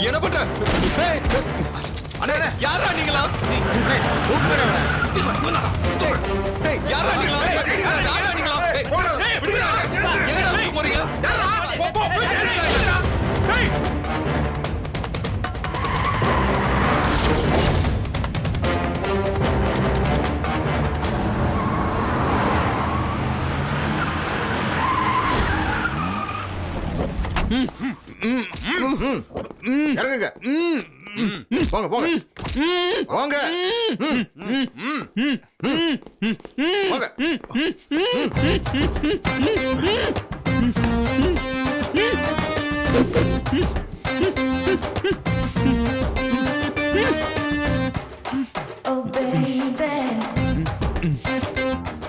என்ன பண்ற? அண்ணே யாரா நீங்களா? யாரா நீங்களா? யாரா நீங்களா? எங்கடா போறீங்க? இறங்குங்க. போங்க போங்க போங்க போங்க.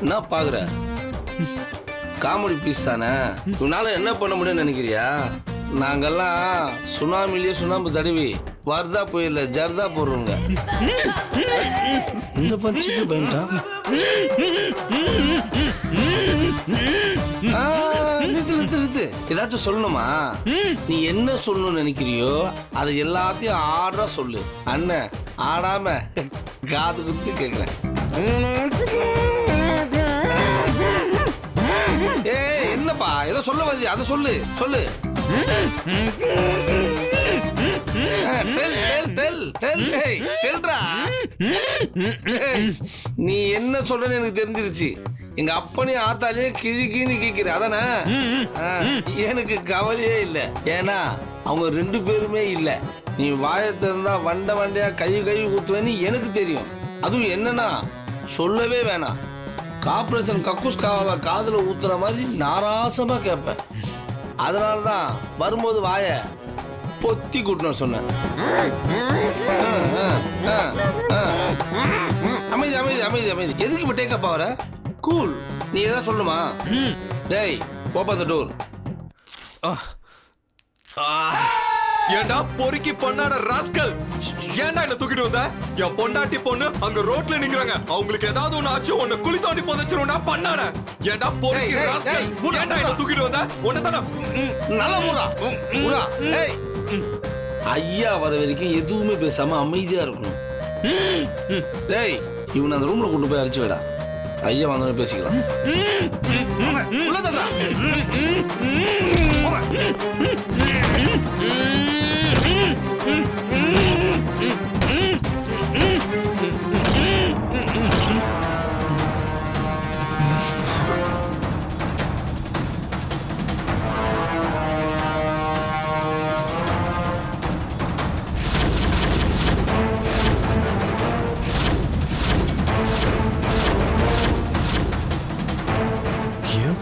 என்ன பாக்குற? காமெடி பீஸ் தானே. உன்னால என்ன பண்ண முடியும்னு நினைக்கிறியா? நாங்கெல்லாம் சுனாமிலேயே சுண்ணாம்பு தடவி வர்தா புயல்ல ஜர்தா போடுறோங்க. இந்த பஞ்சுக்கு பயன்டா. நிறுத்து. ஏதாச்சும் சொல்லணுமா? நீ என்ன சொல்லணும்னு நினைக்கிறியோ அதை எல்லாத்தையும் ஆடா சொல்லு. அண்ணன் ஆடாம காது குத்து கேட்கிறேன். ஏய் என்னப்பா ஏதோ சொல்ல வந்து அதை சொல்லு. நீ என்ன சொல்றன்னு எனக்கு தெரிஞ்சிருச்சு. எங்க அப்பனையும் ஆத்தாலேயே கிழிக்கின்னு கேட்கிற அதானே? எனக்கு கவலையே இல்லை. ஏன்னா அவங்க 2 பேருமே இல்லை. நீ வாயை திறந்தா வண்டையா கழுவி ஊத்துவேன்னு எனக்கு தெரியும். அதுவும் என்னன்னா சொல்லவே வேணாம். கார்பரேஷன் கக்கூஸ் காவாவை காதுல ஊத்துற மாதிரி நாராசமா கேட்பேன். அதனாலதான் வரும்போது வாய பொத்தி கூட்டணும் சொன்னேன். அமைதி. எதுக்கு இப்ப டேக்கப் ஆகுற? கூல். நீ ஏதாவது சொல்லுமா? டேய் ஓபன் தி டோர். ஏண்டா பொறுக்கி பொண்ணாட ராஸ்கல், ஏண்டா என்ன தூக்கிட்டு வந்த? என் பொண்டாட்டி பொண்ணு அங்க ரோட்ல நிக்கிறாங்க. அவங்களுக்கு ஏதாவது ஒண்ணு ஆச்சு உன்னை குழி தோண்டி புதைச்சிருவா பண்ணாட. ஏண்டா பொறுக்கி ராஸ்கல், ஏண்டா என்ன தூக்கிட்டு வந்த? உன்னதான நல்ல முறா. ஏய் ஐயா வர வரைக்கும் எதுவுமே பேசாம அமைதியா இருக்கணும். டேய் இவனை அந்த ரூம்ல கொண்டு போய் அடிச்சு விடா. ஐயா வந்தோன்னு பேசிக்கலாம்.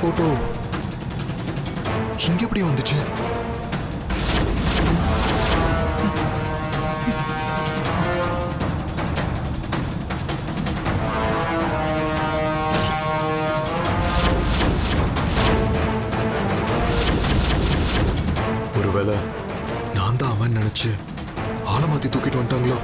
போட்டோ இங்க எப்படி வந்துச்சு? ஒருவேளை நான் தான் அவன் நினைச்சு ஆளை மாத்தி தூக்கிட்டு வந்துட்டாங்களோ?